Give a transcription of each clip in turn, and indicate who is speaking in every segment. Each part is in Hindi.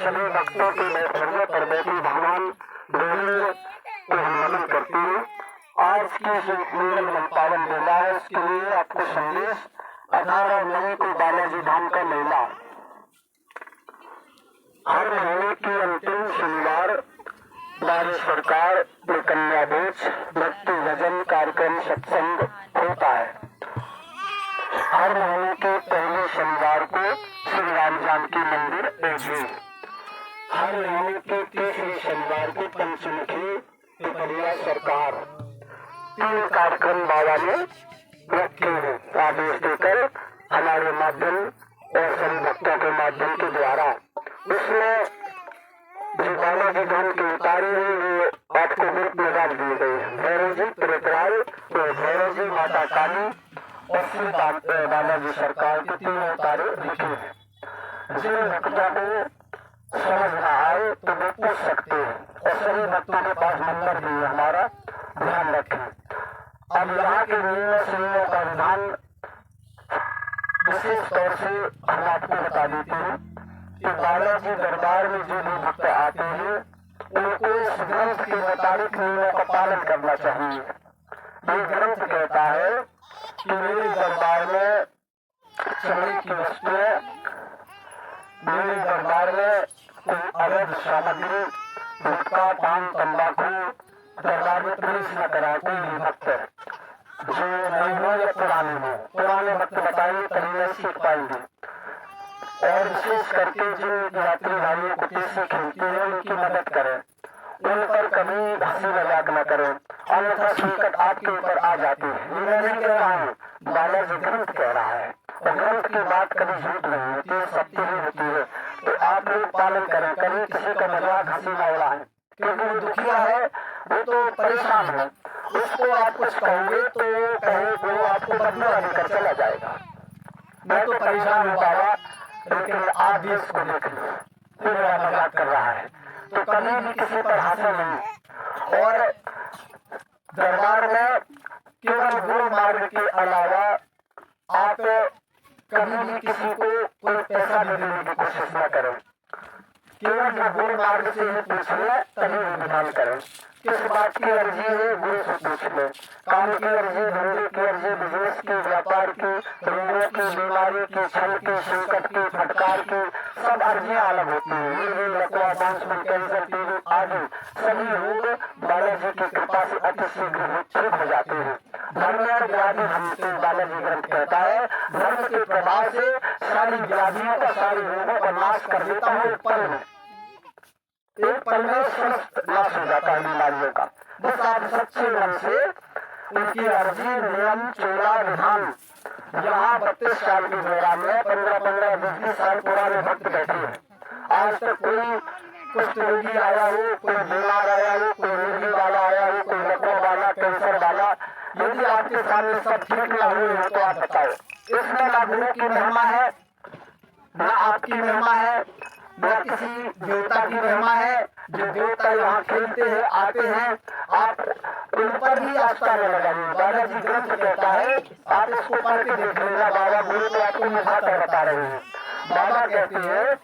Speaker 1: सभी भक्तों के नेतृत्व पर बैठी भगवान देवी को हम नमन करते हैं। आज की जो मंगल पावन मेला है उसके लिए आपको संदेश 18 मई को बालाजी धाम का मेला। हर महीने की अंतिम शनिवार भारत सरकार में कन्या भोज भक्ति भजन कार्यक्रम सत्संग होता है। हर महीने के पहले शनिवार को श्री राम जानकी मंदिर एवं हर महीने के तीसरे शनिवार को पंचमुखी पिपलिया सरकार 3 कार्यक्रम बाबा ने रखे हैं। आदेश देकर हमारे माध्यम और सभी भक्तों के माध्यम के द्वारा उसमें जो बालाजी धाम की उतारी हुई वो आपको ग्रुप में डाल दिए गए हैं। भैरव जी त्रिपुरारी, भैरव जी माता काली और श्री बालाजी सरकार के 3 उतारे लिखे हैं। जिन भक्तों को समझ न आए तो वो पूछ सकते हैं और सभी भक्तों के पास नंबर भी है हमारा, ध्यान रखें। अब यहाँ के नियम संयमों का विधान विशेष तौर से हम आपको बता देते हैं कि बालाजी दरबार में जो भी भक्त आते हैं उनको इस ग्रंथ के मुताबिक नियमों का पालन करना चाहिए। ये ग्रंथ कहता है कि मेरे दरबार में चमड़े की वस्तुएं, मेरे दरबार में कोई अवैध सामग्री, गुटखा, पान, तंबाकू दरबार में प्रवेश न करा कोई भी भक्त जो नए हो या पुराने हो। पुराने भक्त बताइए तभी नहीं सीख पाएंगे। और विशेष करके जो यात्री भाइयों को पैसे खेलते हैं उनकी मदद करें, उन पर कभी हंसी मजाक न करें, अन्यथा संकट आपके ऊपर आ जाते हैं। ये मैं नहीं कह रहा हूँ, बालाजी ग्रंथ कह रहा है और ग्रंथ की बात कभी झूठ नहीं होती है, सत्य ही होती है। तो आप लोग पालन करें, कभी किसी का मजाक हंसी ना उड़ाएं, क्योंकि वो दुखिया है, वो तो परेशान है। उसको आप कुछ कहोगे तो कहे वो आपको बदुआ देकर चला जाएगा। मैं तो परेशान हूँ बाबा, लेकिन आप भी इसको देख लो, ये मेरा मजाक कर रहा है। तो कभी भी किसी पर हंसे नहीं। और दरबार में केवल गुरु मार्ग के अलावा आप कभी भी किसी को कोई पैसा भी देने की कोशिश न करें। केवल जब गुरु मार्ग से ही पूछ ले तभी विधान करें। किस बात की अर्जी है गुरु से पूछ ले। काम की अर्जी, धंधे की अर्जी, बिजनेस की, व्यापार की, रोगों की, बीमारी की, छल की, संकट की, फटकार की, सब अर्जियां अलग होती हैं। ये लकवा, बांसुरी, कैंसर, टीबी आदि सभी रोग बालाजी की कृपा से अति शीघ्र ठीक हो जाते हैं। धर्म व्याधि हमसे बालाजी ग्रंथ कहता है, धर्म के प्रभाव से सारी व्याधियों का, सारी रोगों का नाश कर देता हूँ एक पल में। एक पल में समस्त नाश हो जाता है बीमारियों का। बस आप सच्चे मन से उनकी अर्जी, नियम, चोला, विधान। यहाँ 32 साल की जोड़ा में 15-15, 20 साल पुराने भक्त बैठे हैं। आज तक कोई कुष्ठ रोगी आया हो, कोई बीमार आया हो, कोई रोगी वाला आया हो, कोई लकवा वाला, कैंसर वाला, यदि आपके सामने सब ठीक ना हुए हो तो आप बताओ। इसमें ना गुरु की महिमा है, न आपकी महिमा है, न किसी देवता की महिमा है। जो देवता यहाँ खेलते हैं, आते हैं, आप उन पर भी आस्था न लगाइए। बालाजी ग्रंथ कहता है, आप इसको पढ़ के देख लेना। बाबा गुरु को आपको निभाकर बता रहे हैं। बाबा कहते हैं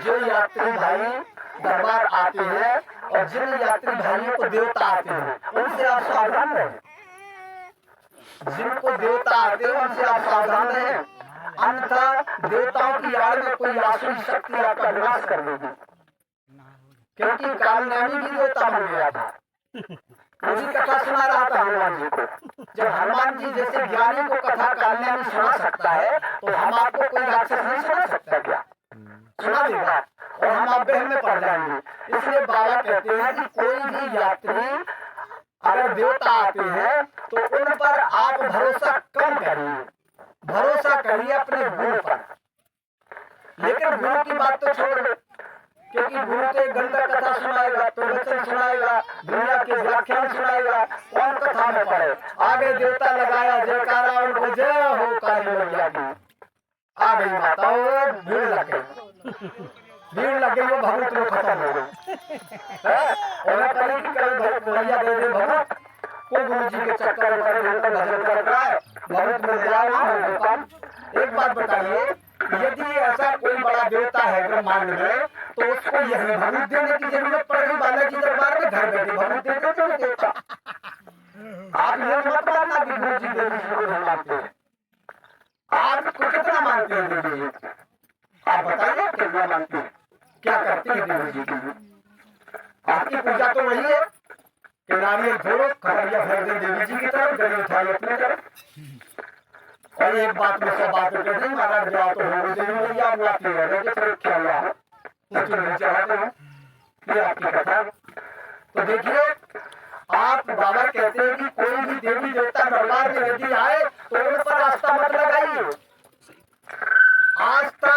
Speaker 1: जो यात्री भाई दरबार आते हैं और जिन यात्री भाइयों को देवता आते हैं उनसे आप सावधान रहें। जिनको देवता आते हैं उनसे आप सावधान रहें, अन्यथा देवताओं की आड़ में कोई आसुरी शक्ति आपका विनाश कर देगी। क्योंकि कालनेमी भी देवता बन गया था। मुझे कथा सुना रहा था हनुमान जी को। जब हनुमान जी जैसे ज्ञानी को कथा कालनेमी सुना सकता है तो हम आपको कोई राक्षस नहीं सुना सकता क्या? सुना देगा और हम आप बहन में पड़ जाएंगे। इसलिए बाबा कहते हैं कि कोई भी यात्री अगर देवता आते हैं तो उन पर आप भरोसा कम करिए, भरोसा करिए अपने गुरु पर। लेकिन गुरु की बात तो छोड़ दो, क्योंकि गुरु तो एक घंटा कथा सुनाएगा, तो वचन सुनाएगा, दुनिया के व्याख्यान सुनाएगा, कौन कथा में पड़े। आगे देवता लगाया जयकारा और जय हो काली मैया की। आ गई माताओं, भीड़ लग गई, भीड़ लग गई, वो भगवत में खत्म हो गई। उन्हें कहीं की कहीं भगवत मैया दे दे, भगवत को गुरु जी के चक्कर में करे, उनका भजन कर रहा है, भगवत मिल जाए ना हो काम। एक बात बताइए, यदि ऐसा कोई बड़ा देवता है ब्रह्मांड में तो उसको यही भगवत देने की जरूरत पड़ गई। बालाजी दरबार में घर बैठे भगवत दे देते हैं देवता। आप ये मत मानना कि गुरु जी देवी जी को नहीं मानते हैं। आपको कितना मानते हैं देवी जी? आप बताइए कितना मानते हैं, क्या करते हैं देवी जी के लिए? आपकी पूजा तो वही है कि नारियल फोड़ो, खबरिया फेंक दे देवी जी की तरफ, गले उठाए अपनी तरफ। और एक बात में 100 बात कर दी, महाराज जाओ तो हो देवी मैया बुलाती है, क्या हुआ है नहीं चाहते हैं, ये आपकी कथा है। तो देखिए, आप बाबा कहते हैं कि कोई भी देवी देवता दरबार में यदि आए तो उन पर आस्था मत लगाइए। आस्था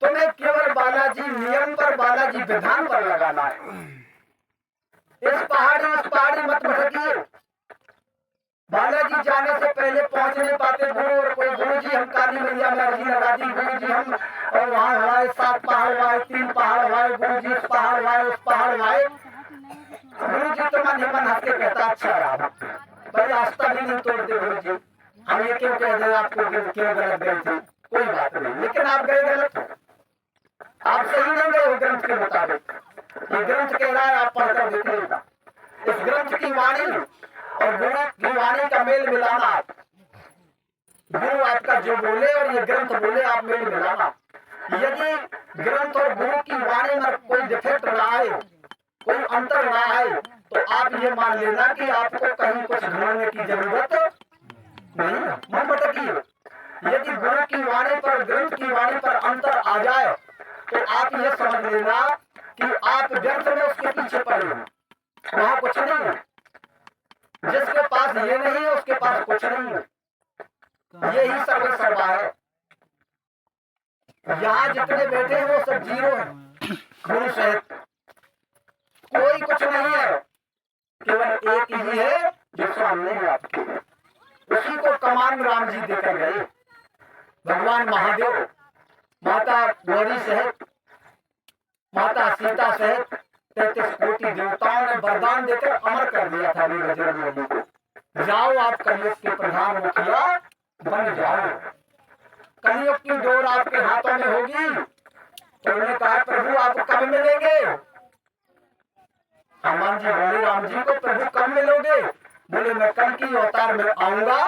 Speaker 1: तुम्हें केवल बालाजी नियम पर, बालाजी विधान पर लगाना है। इस पहाड़ी उस पहाड़ी मत भटकिए। बालाजी जाने से पहले पहुंच नहीं पाते गुरु, और कोई गुरु जी हम काली मैया में अर्जी लगा दी, गुरु जी हम और वहां हमारे 7 पहाड़ हुआ, 3 पहाड़ हुआ, गुरु जी इस पहाड़ हुआ, उस पहाड़ हुआ। गुरु जी तो मन ही मन हंस के कहता अच्छा रहा, पर आस्था भी नहीं तोड़ते गुरु जी। हम ये क्यों कह रहे हैं आपको क्यों गलत गए थे? कोई बात नहीं, लेकिन आप गए गलत, आप सही नहीं गए हो ग्रंथ के मुताबिक। ये ग्रंथ कह रहा है, आप पढ़कर देखिएगा। इस ग्रंथ की वाणी और गुरु की वाणी का मेल मिलाना, गुरु आपका जो बोले और ये ग्रंथ बोले आप मेल मिलाना। यदि ग्रंथ और गुरु की वाणी में कोई डिफेक्ट ना आए, कोई अंतर ना आए, तो आप ये मान लेना कि आपको कहीं कुछ ढूंढने की जरूरत नहीं है, मन भटकिए। यदि गुरु की वाणी पर, ग्रंथ की वाणी पर अंतर आ जाए तो आप ये समझ लेना कि आप व्यर्थ में उसके पीछे पड़े हैं, वहां कुछ नहीं है। जिसके पास ये नहीं है उसके पास कुछ नहीं है, यही सर्वे सर्वा है।
Speaker 2: यहाँ जितने बैठे हैं वो सब जीरो है, गुरु सहित कोई कुछ नहीं है, केवल एक ही है जो सामने है आपके, उसी को कमान राम जी देकर गए। भगवान महादेव माता गौरी सहित, माता सीता सहित 33 कोटि देवताओं ने वरदान देकर अमर कर दिया था अभी बजरंगबली को, जाओ आप कलयुग के प्रधान मुखिया बन जाओ, कलयुग की डोर आपके हाथों में होगी। तो उन्होंने कहा प्रभु आप कब मिलेंगे? हनुमान जी बोले राम जी को प्रभु कब मिलोगे? बोले मैं कल की अवतार में आऊंगा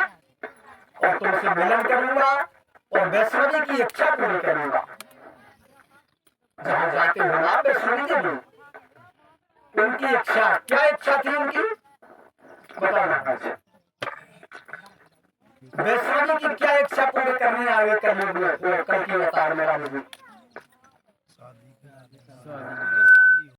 Speaker 2: और तुमसे मिलन करूंगा और वैष्णवी की इच्छा पूरी करूंगा। जहां जाते हो ना वैष्णवी देवी, उनकी इच्छा क्या इच्छा थी उनकी बताना। वैष्णवी की क्या इच्छा पूरी करने आगे करने कल की अवतार में राम जी?